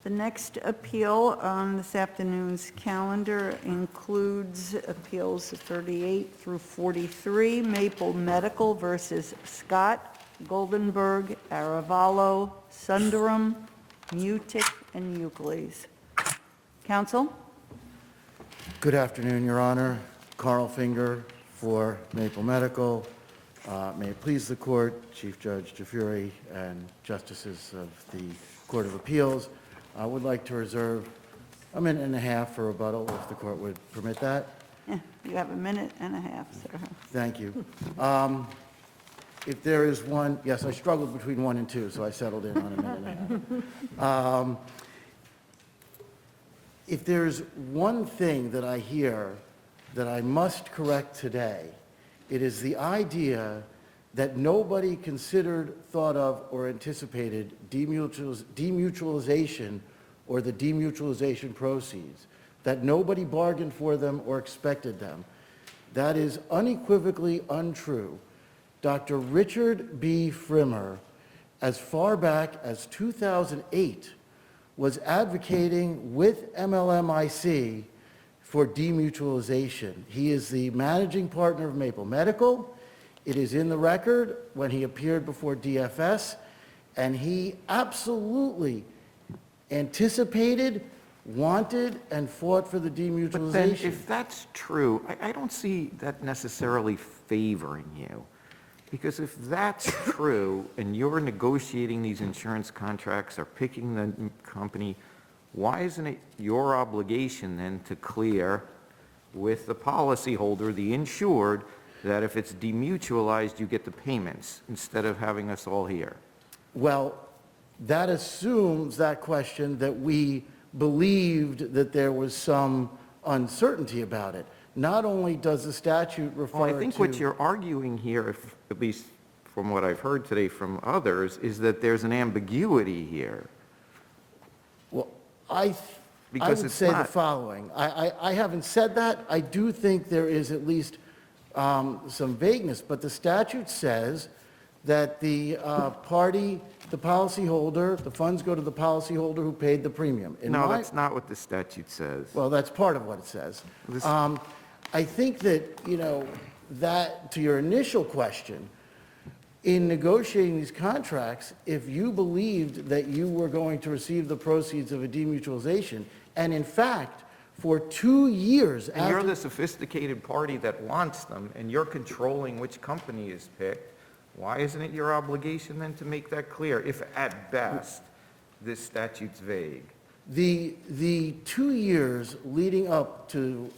The next appeal on this afternoon's calendar includes appeals 38 through 43, Maple Medical versus Scott, Goldenberg, Aravallo, Sundaram, Mutic, and Euclides. Counsel? Good afternoon, Your Honor. Carl Finger for Maple Medical. May it please the Court, Chief Judge DeFury and Justices of the Court of Appeals, I would like to reserve a minute and a half for rebuttal, if the Court would permit that. Yeah, you have a minute and a half, sir. Thank you. If there is one, yes, I struggled between 1 and 2, so I settled in on a minute and a half. If there's one thing that I hear that I must correct today, it is the idea that nobody considered, thought of, or anticipated demutualization or the demutualization proceeds, that nobody bargained for them or expected them. That is unequivocally untrue. Dr. Richard B. Frimmer, as far back as 2008, was advocating with MLMIC for demutualization. He is the managing partner of Maple Medical. It is in the record when he appeared before DFS, and he absolutely anticipated, wanted, and fought for the demutualization. But then, if that's true, I don't see that necessarily favoring you. Because if that's true, and you're negotiating these insurance contracts or picking the company, why isn't it your obligation then to clear with the policyholder, the insured, that if it's demutualized, you get the payments instead of having us all here? Well, that assumes that question that we believed that there was some uncertainty about it. Not only does the statute refer to... Well, I think what you're arguing here, at least from what I've heard today from others, is that there's an ambiguity here. Well, I would say the following. I haven't said that. I do think there is at least some vagueness, but the statute says that the policyholder, the funds go to the policyholder who paid the premium. No, that's not what the statute says. Well, that's part of what it says. I think that, that to your initial question, in negotiating these contracts, if you believed that you were going to receive the proceeds of a demutualization, and in fact, for 2 years and you're the sophisticated party that wants them, and you're controlling which company is picked, why isn't it your obligation then to make that clear, if at best this statute's vague? The 2 years leading up to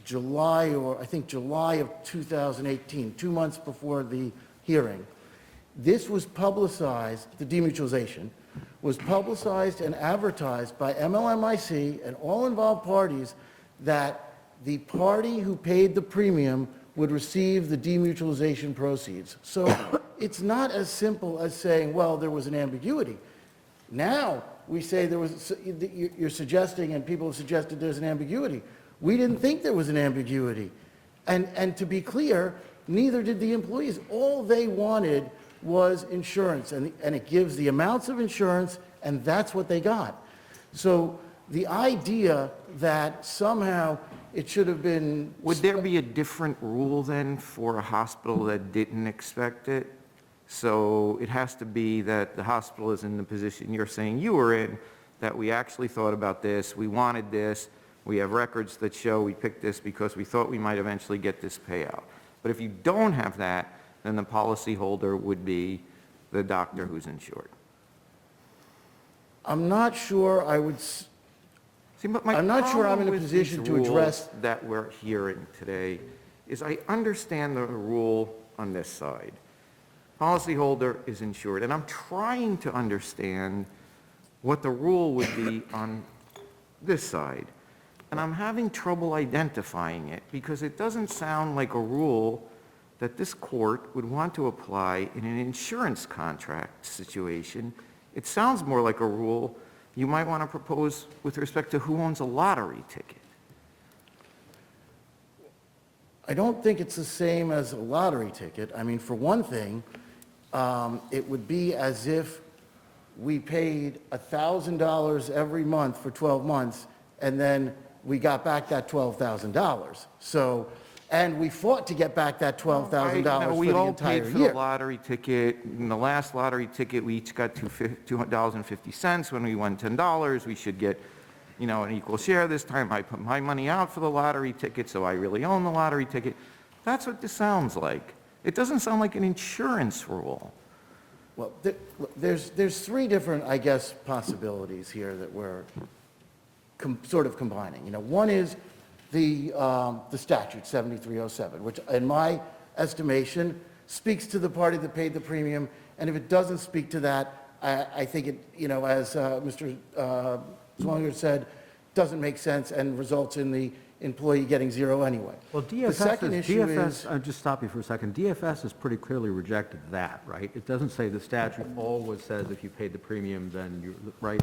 July, or I think July of 2018, 2 months before the hearing, this was publicized, the demutualization, was publicized and advertised by MLMIC and all involved parties that the party who paid the premium would receive the demutualization proceeds. So it's not as simple as saying, well, there was an ambiguity. Now we say there was, you're suggesting, and people have suggested there's an ambiguity. We didn't think there was an ambiguity. And to be clear, neither did the employees. All they wanted was insurance, and it gives the amounts of insurance, and that's what they got. So the idea that somehow it should have been... Would there be a different rule then for a hospital that didn't expect it? So it has to be that the hospital is in the position you're saying you were in, that we actually thought about this, we wanted this, we have records that show we picked this because we thought we might eventually get this payout. But if you don't have that, then the policyholder would be the doctor who's insured. I'm not sure I would... See, but I'm not sure I'm in a position to address... that we're hearing today is I understand the rule on this side. Policyholder is insured, and I'm trying to understand what the rule would be on this side. And I'm having trouble identifying it because it doesn't sound like a rule that this court would want to apply in an insurance contract situation. It sounds more like a rule you might want to propose with respect to who owns a lottery ticket. I don't think it's the same as a lottery ticket. I mean, for one thing, it would be as if we paid $1,000 every month for 12 months, and then we got back that $12,000. So, and we fought to get back that $12,000 for We the all entire paid for the year. lottery ticket. In the last lottery ticket, we each got $2.50. When we won $10, we should get, an equal share this time. I put my money out for the lottery ticket, so I really own the lottery ticket. That's what this sounds like. It doesn't sound like an insurance rule. Well, there's three different, I guess, possibilities here that we're sort of combining. One is the statute 7307, which in my estimation speaks to the party that paid the premium, and if it doesn't speak to that, I think it, as Mr. Swanger said, doesn't make sense and results in the employee getting zero anyway. Well, The second issue is, I'll just stop you for a second. DFS has pretty clearly rejected that, right? It doesn't say the statute always says if you paid the premium, then you're, right?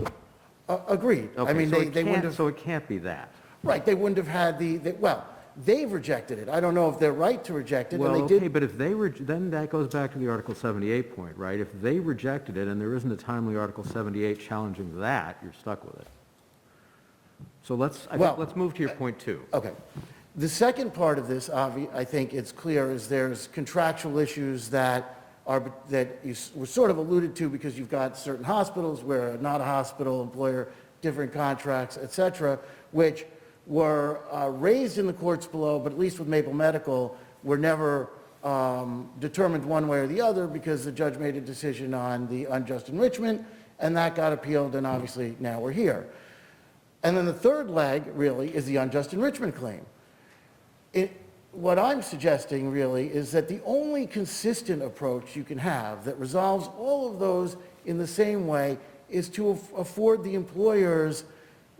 agreed. I Okay, mean, so they it wouldn't can't- have, So it can't be that. right, they wouldn't have had well, they've rejected it. I don't know if they're right to reject it, Well, and they okay, did. but if they, then that goes back to the Article 78 point, right? If they rejected it and there isn't a timely Article 78 challenging that, you're stuck with it. So I Well, think let's move to your point two. Okay. The second part of this, I think it's clear, is there's contractual issues that were sort of alluded to because you've got certain hospitals where not a hospital employer, different contracts, et cetera, which were raised in the courts below, but at least with Maple Medical, were never determined one way or the other because the judge made a decision on the unjust enrichment, and that got appealed, and obviously now we're here. And then the third leg, really, is the unjust enrichment claim. What I'm suggesting, really, is that the only consistent approach you can have that resolves all of those in the same way is to afford the employers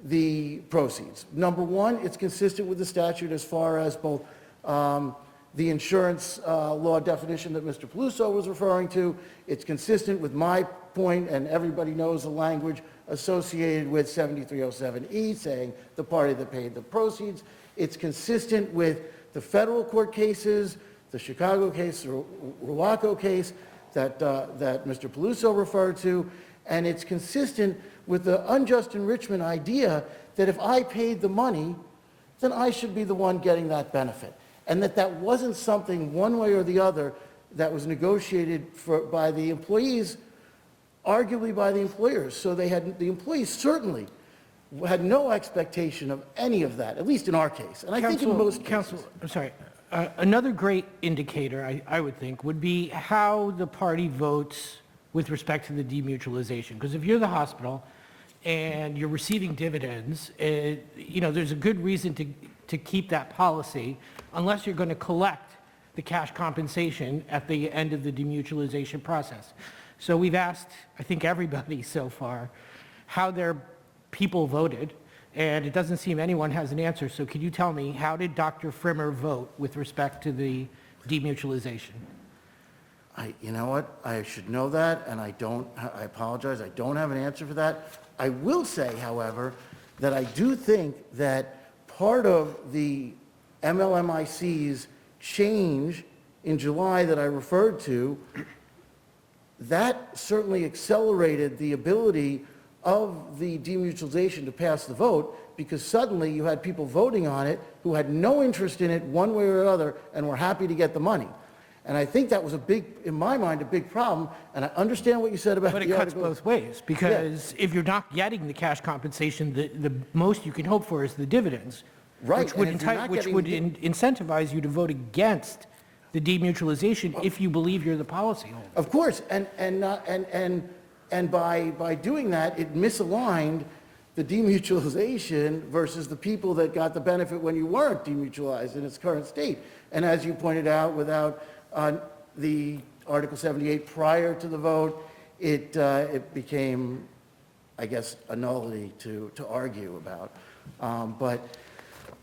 the proceeds. Number one, it's consistent with the statute as far as both the insurance law definition that Mr. Peluso was referring to. It's consistent with my point, and everybody knows the language associated with 7307E, saying the party that paid the proceeds. It's consistent with the federal court cases, the Chicago case, the Ruaco case that Mr. Peluso referred to, and it's consistent with the unjust enrichment idea that if I paid the money, then I should be the one getting that benefit. And that wasn't something one way or the other that was negotiated by the employees, arguably by the employers. So the employees certainly had no expectation of any of that, at least in our case. And I think in most cases. Counsel, I'm sorry. Another great indicator, I would think, would be how the party votes with respect to the demutualization. Because if you're the hospital and you're receiving dividends, there's a good reason to keep that policy unless you're going to collect the cash compensation at the end of the demutualization process. So we've asked, I think, everybody so far how their people voted, and it doesn't seem anyone has an answer. So could you tell me, how did Dr. Frimmer vote with respect to the demutualization? You know what? I should know that, and I apologize, I don't have an answer for that. I will say, however, that I do think that part of the MLMIC's change in July that I referred to, that certainly accelerated the ability of the demutualization to pass the vote, because suddenly you had people voting on it who had no interest in it one way or another and were happy to get the money. And I think that was in my mind, a big problem, and I understand what you said about the But it cuts article. both ways, because if you're not getting the cash compensation, the most you can hope for is the dividends. Right, Which would and if you're not incentivize you to vote against the demutualization if you believe you're the policyholder. Of course, and by doing that, it misaligned the demutualization versus the people that got the benefit when you weren't demutualized in its current state. And as you pointed out, without the Article 78 prior to the vote, it became, I guess, a nullity to argue about. But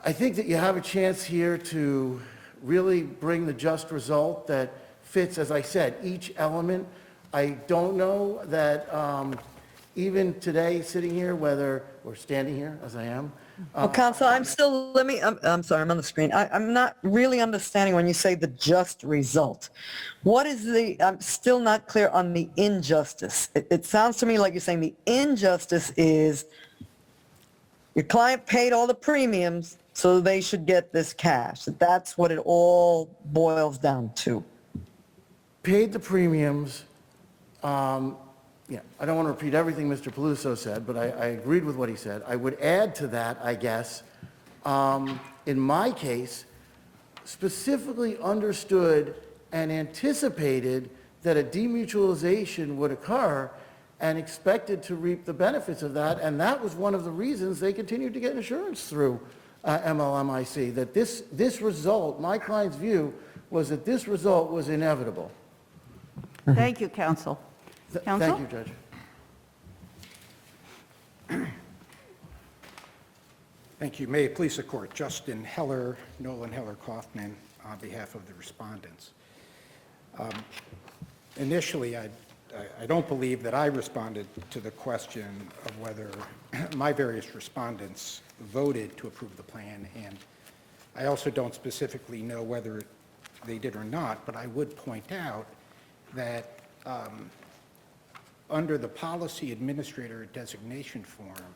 I think that you have a chance here to really bring the just result that fits, as I said, each element. I don't know that even today, sitting here, whether, or standing here, as I am, Well, counsel, I'm still, I'm sorry, I'm on the screen. I'm not really understanding when you say the just result. What is I'm still not clear on the injustice. It sounds to me like you're saying the injustice is your client paid all the premiums, so they should get this cash. That's what it all boils down to. paid the premiums. Yeah, I don't want to repeat everything Mr. Paluso said, but I agreed with what he said. I would add to that, I guess, in my case, specifically understood and anticipated that a demutualization would occur and expected to reap the benefits of that, and that was one of the reasons they continued to get insurance through MLMIC, that this result, my client's view, was that this result was inevitable. Thank you, counsel. Counsel? Thank you, Judge. Thank you. May it please the court. Justin Heller, Nolan Heller Kaufman, on behalf of the respondents. Initially, I don't believe that I responded to the question of whether my various respondents voted to approve the plan, and I also don't specifically know whether they did or not, but I would point out that under the policy administrator designation form,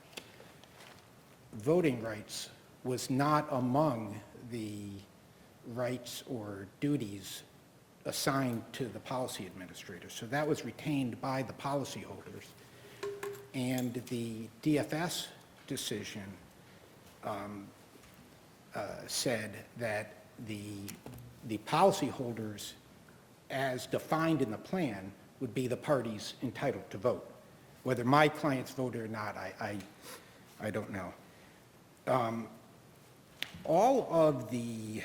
voting rights was not among the rights or duties assigned to the policy administrator. So that was retained by the policyholders. And the DFS decision said that the policyholders, as defined in the plan, would be the parties entitled to vote. Whether my clients voted or not, I don't know. All of the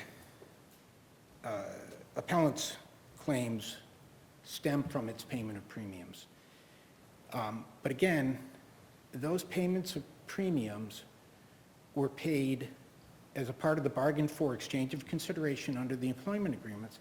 appellant's claims stem from its payment of premiums. But again, those payments of premiums were paid as a part of the bargain for exchange of consideration under the employment agreements,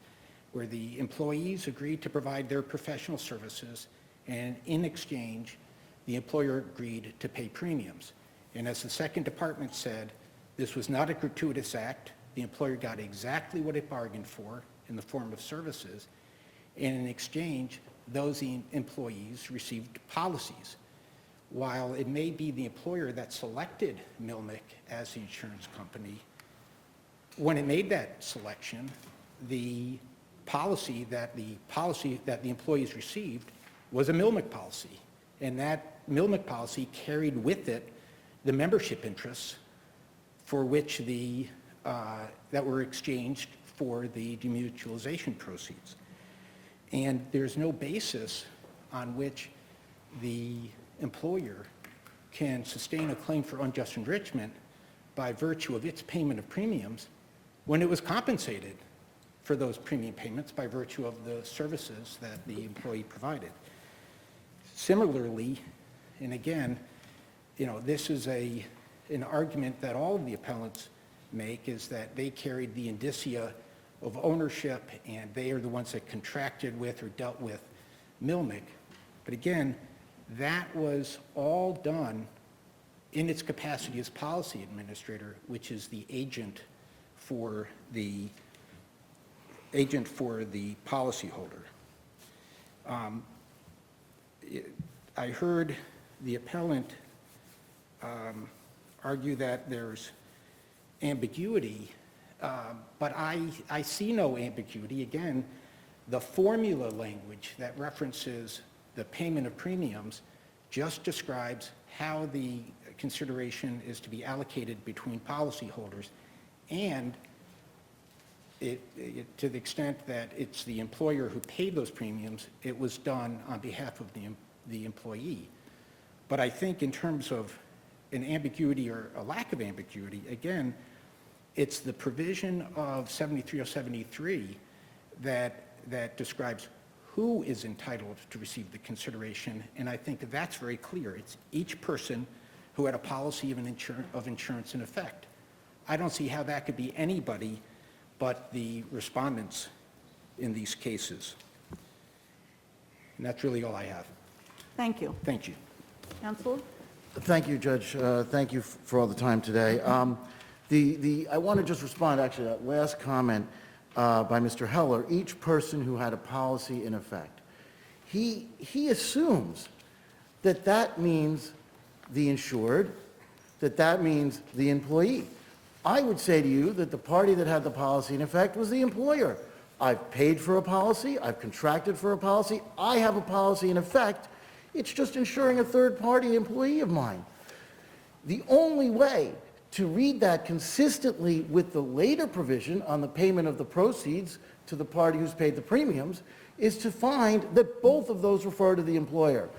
where the employees agreed to provide their professional services, and in exchange, the employer agreed to pay premiums. And as the second department said, this was not a gratuitous act. The employer got exactly what it bargained for in the form of services, and in exchange, those employees received policies. While it may be the employer that selected Milmick as the insurance company, when it made that selection, the policy that the employees received was a Milmick policy, and that Milmick policy carried with it the membership interests for which that were exchanged for the demutualization proceeds. And there's no basis on which the employer can sustain a claim for unjust enrichment by virtue of its payment of premiums when it was compensated for those premium payments by virtue of the services that the employee provided. Similarly, and again, this is an argument that all of the appellants make, is that they carried the indicia of ownership and they are the ones that contracted with or dealt with Milmick. But again, that was all done in its capacity as policy administrator, which is the agent for the policyholder. I heard the appellant argue that there's ambiguity, but I see no ambiguity. Again, the formula language that references the payment of premiums just describes how the consideration is to be allocated between policyholders, and to the extent that it's the employer who paid those premiums, it was done on behalf of the employee. But I think in terms of an ambiguity or a lack of ambiguity, again, it's the provision of 73073 that describes who is entitled to receive the consideration, and I think that's very clear. It's each person who had a policy of insurance in effect. I don't see how that could be anybody but the respondents in these cases. And that's really all I have. Thank you. Thank you. Counsel? Thank you, Judge. Thank you for all the time today. I want to just respond, actually, to that last comment by Mr. Heller. Each person who had a policy in effect, he assumes that that means the insured, that means the employee. I would say to you that the party that had the policy in effect was the employer. I've paid for a policy, I've contracted for a policy, I have a policy in effect. It's just insuring a third-party employee of mine. The only way to read that consistently with the later provision on the payment of the proceeds to the party who's paid the premiums is to find that both of those refer to the employer.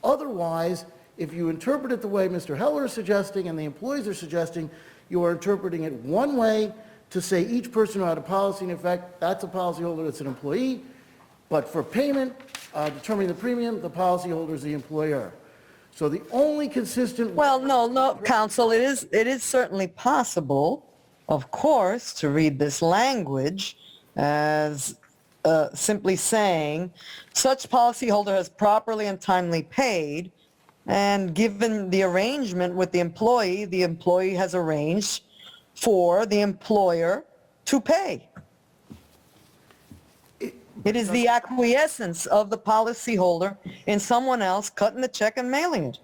Otherwise, if you interpret it the way Mr. Heller is suggesting and the employees are suggesting, you are interpreting it one way to say each person who had a policy in effect, that's a policyholder, that's an employee. But for payment, determining the premium, the policyholder is the employer. So the only consistent... Well, no, counsel, it is certainly possible, of course, to read this language as simply saying, such policyholder has properly and timely paid, and given the arrangement with the employee has arranged for the employer to pay. It is the acquiescence of the policyholder in someone else cutting the check and mailing it.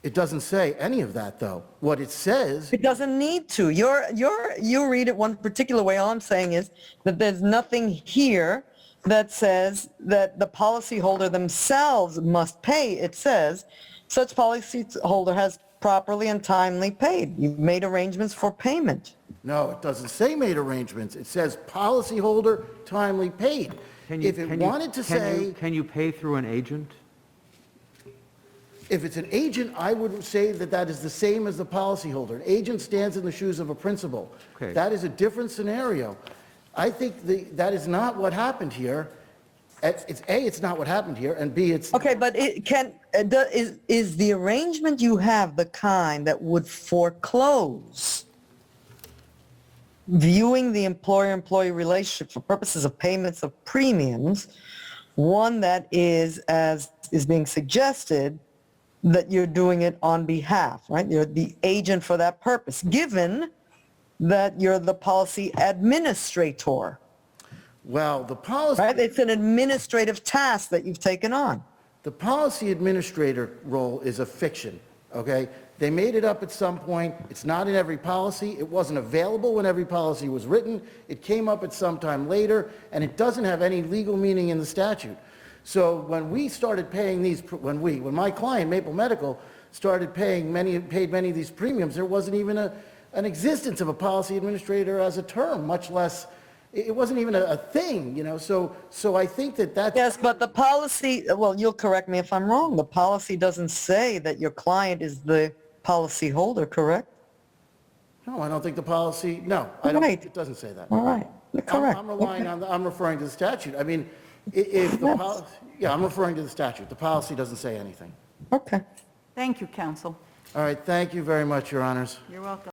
It doesn't say any of that, though. What it says... It doesn't need to. You read it one particular way. All I'm saying is that there's nothing here that says that the policyholder themselves must pay. It says such policyholder has properly and timely paid. You've made arrangements for payment. No, it doesn't say made arrangements. It says policyholder timely paid. If it wanted to say... Can you pay through an agent? If it's an agent, I would say that that is the same as the policyholder. An agent stands in the shoes of a principal. Okay. That is a different scenario. I think that is not what happened here. It's not what happened here, and B, it's... Okay, but is the arrangement you have the kind that would foreclose viewing the employer-employee relationship for purposes of payments of premiums, one that is, as is being suggested, that you're doing it on behalf, right? You're the agent for that purpose, given that you're the policy administrator, Well, the policy... right? It's an administrative task that you've taken on. The policy administrator role is a fiction, okay? They made it up at some point. It's not in every policy. It wasn't available when every policy was written. It came up at some time later, and it doesn't have any legal meaning in the statute. So when we started paying these, when my client, Maple Medical, started paid many of these premiums, there wasn't even an existence of a policy administrator as a term, much less, it wasn't even a thing, you know? So I think that's... Yes, but the policy, well, you'll correct me if I'm wrong, the policy doesn't say that your client is the policy holder, correct? No, I don't think the policy, no, I don't, Right. it doesn't say that. All right, correct. I'm relying on, I'm referring to the statute. I mean, if the policy, yeah, I'm referring to the statute. The policy doesn't say anything. Okay. Thank you, counsel. All right, thank you very much, Your Honors. You're welcome.